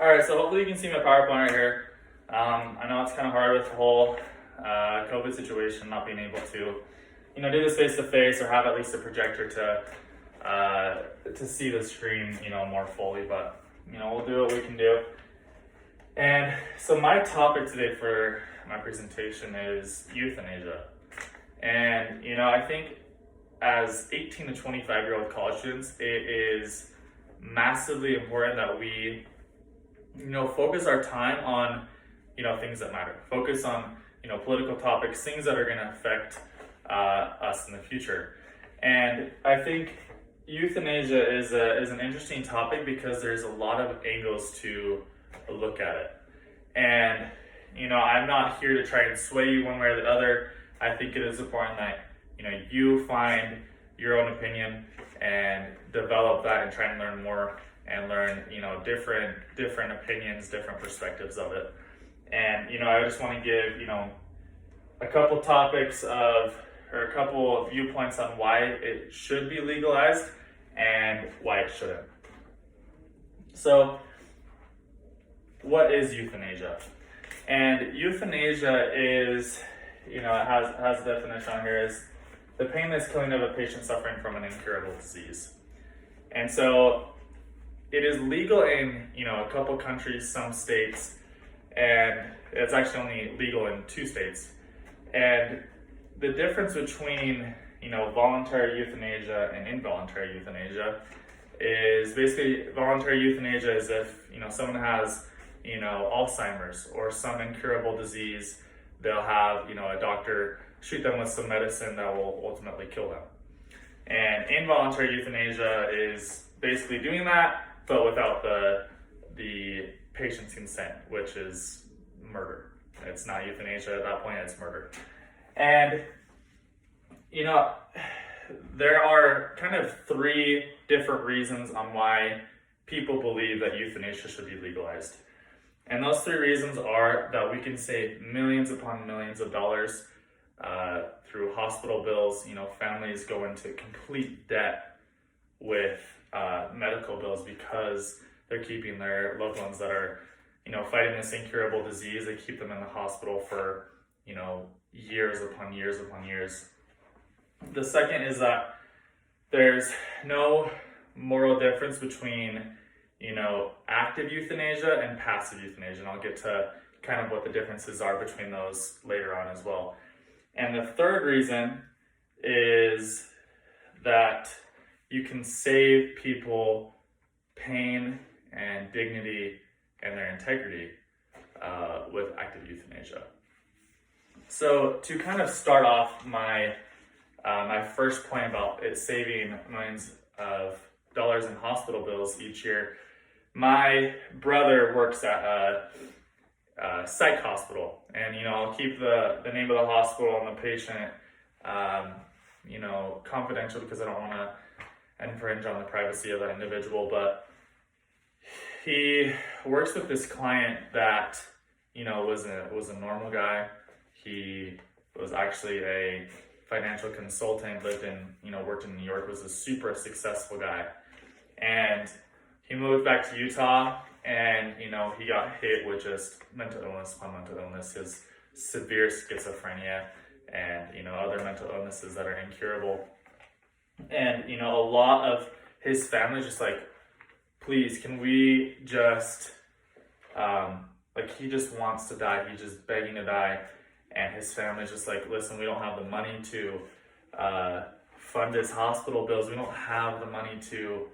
Alright, so hopefully you can see my PowerPoint right here. I know it's kind of hard with the whole COVID situation, not being able to, do this face to face or have at least a projector to see the screen, more fully. But we'll do what we can do. And so my topic today for my presentation is euthanasia. And I think as 18 to 25-year-old college students, it is massively important that we focus our time on, things that matter. Focus on, political topics, things that are going to affect us in the future. And I think euthanasia is an interesting topic because there's a lot of angles to look at it. And, I'm not here to try and sway you one way or the other. I think it is important that, you find your own opinion and develop that and try and learn more and learn, different opinions, different perspectives of it. And, I just want to give, a couple topics or a couple of viewpoints on why it should be legalized and why it shouldn't. So, what is euthanasia? And euthanasia is, it has a definition on here, is the painless killing of a patient suffering from an incurable disease. And so, it is legal in, a couple countries, some states, and it's actually only legal in 2 states. And the difference between, voluntary euthanasia and involuntary euthanasia is basically voluntary euthanasia is if, someone has, Alzheimer's or some incurable disease, they'll have, a doctor treat them with some medicine that will ultimately kill them. And involuntary euthanasia is basically doing that, but without the patient's consent, which is murder. It's not euthanasia at that point, it's murder. And, there are kind of 3 different reasons on why people believe that euthanasia should be legalized. And those 3 reasons are that we can save millions upon millions of dollars through hospital bills. Families go into complete debt with medical bills because they're keeping their loved ones that are, fighting this incurable disease. They keep them in the hospital for, years upon years upon years. The second is that there's no moral difference between, active euthanasia and passive euthanasia. And I'll get to kind of what the differences are between those later on as well. And the third reason is that you can save people pain and dignity and their integrity with active euthanasia. So to kind of start off my first point about it saving millions of dollars in hospital bills each year, my brother works at a psych hospital, and I'll keep the name of the hospital and the patient confidential because I don't want to infringe on the privacy of that individual. But he works with this client that was a normal guy. He was actually a financial consultant, worked in New York, was a super successful guy. And he moved back to Utah, and he got hit with just mental illness upon mental illness, his severe schizophrenia, and other mental illnesses that are incurable. And a lot of his family just like, please, can we just he just wants to die. He's just begging to die. And his family's just like, listen, we don't have the money to fund his hospital bills. We don't have the money to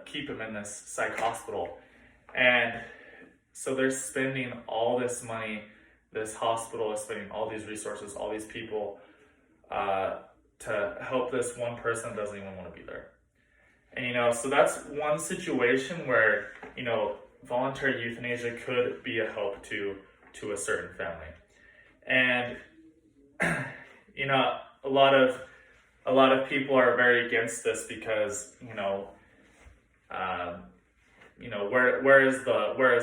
keep him in this psych hospital. And so they're spending all this money. This hospital is spending all these resources, all these people to help this one person that doesn't even want to be there. And so that's one situation where voluntary euthanasia could be a help to a certain family. And a lot of people are very against this because where is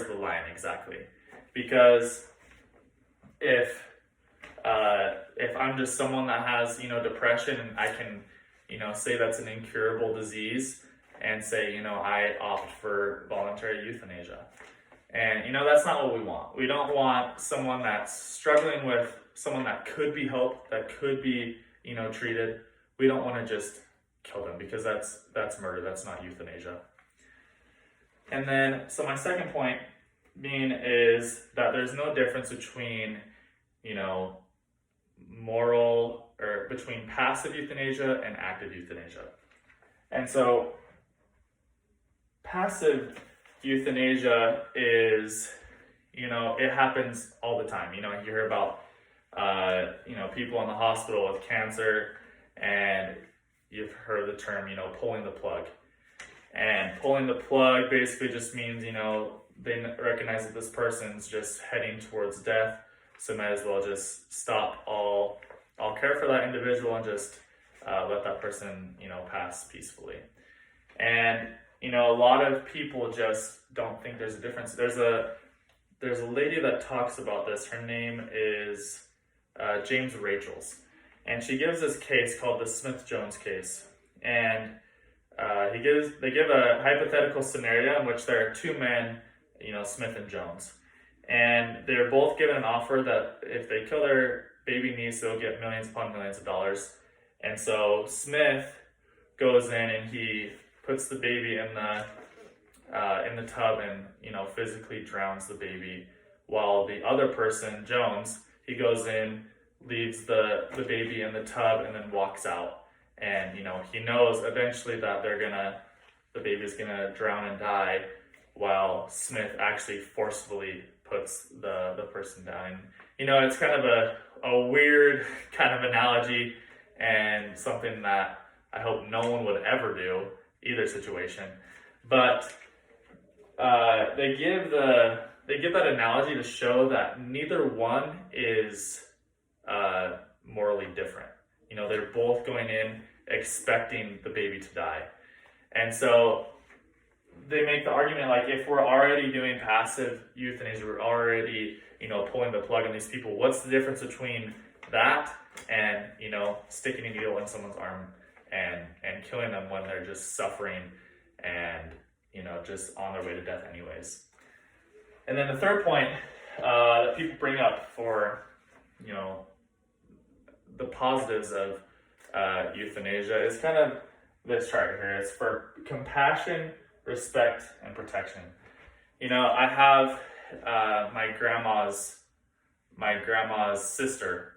the line exactly? Because if I'm just someone that has depression, and I can say that's an incurable disease, and say, I opt for voluntary euthanasia. And, that's not what we want. We don't want someone that's struggling with someone that could be helped, that could be, treated. We don't want to just kill them, because that's murder. That's not euthanasia. And then, so my second point being is that there's no difference between, between passive euthanasia and active euthanasia. And so passive euthanasia is, it happens all the time. You hear about, people in the hospital with cancer, and you've heard the term, pulling the plug. And pulling the plug basically just means, they recognize that this person's just heading towards death, so might as well just stop all care for that individual and just let that person, pass peacefully. And, a lot of people just don't think there's a difference. There's a lady that talks about this. Her name is James Rachels. And she gives this case called the Smith-Jones case. And they give a hypothetical scenario in which there are two men, Smith and Jones. And they're both given an offer that if they kill their baby niece, they'll get millions upon millions of dollars. And so Smith goes in and he puts the baby in the tub and, physically drowns the baby, while the other person, Jones, he goes in, leaves the baby in the tub, and then walks out. And, he knows eventually that the baby's gonna drown and die, while Smith actually forcefully puts the person down. It's kind of a weird kind of analogy, and something that I hope no one would ever do, either situation. But they give that analogy to show that neither one is morally different. They're both going in expecting the baby to die. And so they make the argument, like, if we're already doing passive euthanasia, we're already, pulling the plug on these people, what's the difference between that and, sticking a needle in someone's arm and killing them when they're just suffering and, just on their way to death anyways? And then the third point that people bring up for, the positives of euthanasia is kind of this chart here. It's for compassion, respect, and protection. I have my grandma's sister.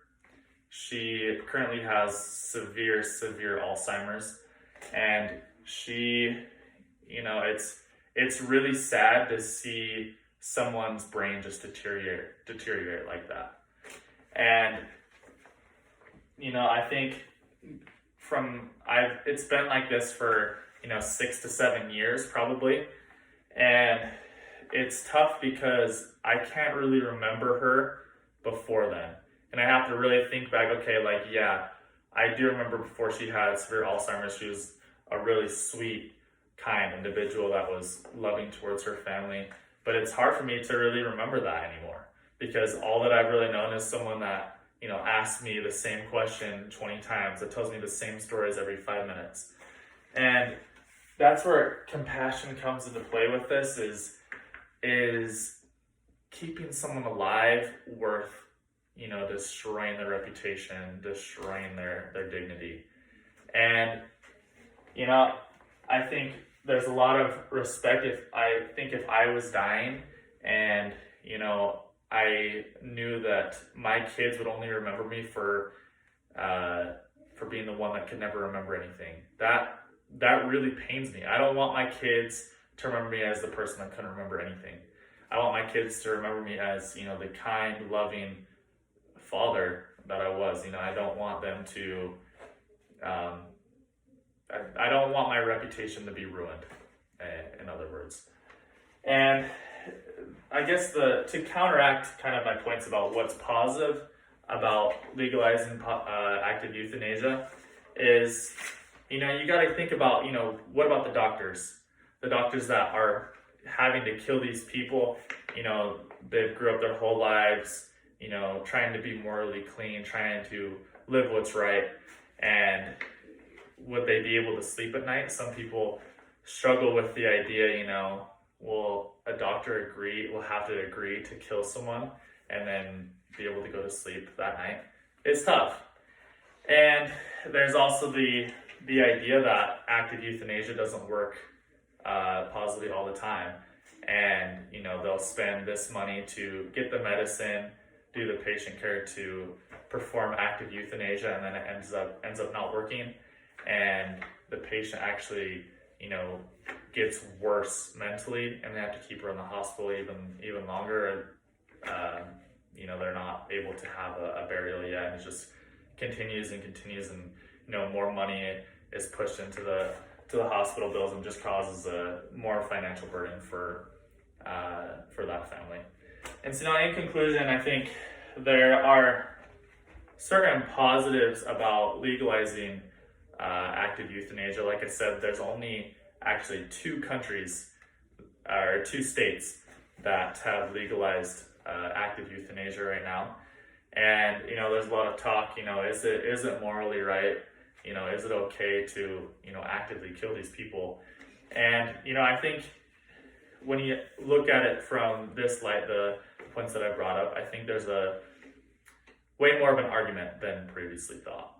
She currently has severe Alzheimer's, and she, it's really sad to see someone's brain just deteriorate like that. And I think it's been like this for 6 to 7 years probably, and it's tough because I can't really remember her before then, and I have to really think back. Okay, I do remember before she had severe Alzheimer's, she was a really sweet, kind individual that was loving towards her family, but it's hard for me to really remember that anymore, because all that I've really known is someone that asks me the same question 20 times, that tells me the same stories every 5 minutes. And that's where compassion comes into play with this, is keeping someone alive worth, destroying their reputation, destroying their dignity. And, I think there's a lot of respect. If I was dying and, I knew that my kids would only remember me for being the one that could never remember anything, that really pains me. I don't want my kids to remember me as the person that couldn't remember anything. I want my kids to remember me as, the kind, loving father that I was. I don't want them to, I don't want my reputation to be ruined, in other words. And I guess to counteract kind of my points about what's positive about legalizing active euthanasia is, you got to think about, what about the doctors? The doctors that are having to kill these people, they've grew up their whole lives, trying to be morally clean, trying to live what's right. And would they be able to sleep at night? Some people, struggle with the idea, will a doctor will have to agree to kill someone and then be able to go to sleep that night? It's tough. And there's also the idea that active euthanasia doesn't work positively all the time. And, they'll spend this money to get the medicine, do the patient care to perform active euthanasia, and then it ends up not working. And the patient actually, gets worse mentally, and they have to keep her in the hospital even longer. They're not able to have a burial yet, and it just continues and continues, and more money is pushed into the hospital bills, and just causes a more financial burden for that family. And so now, in conclusion, I think there are certain positives about legalizing active euthanasia. Like I said, there's only actually 2 countries or 2 states that have legalized active euthanasia right now. And there's a lot of talk, is it morally right? Is it okay to actively kill these people? And I think when you look at it from this light, the points that I brought up, I think there's a way more of an argument than previously thought.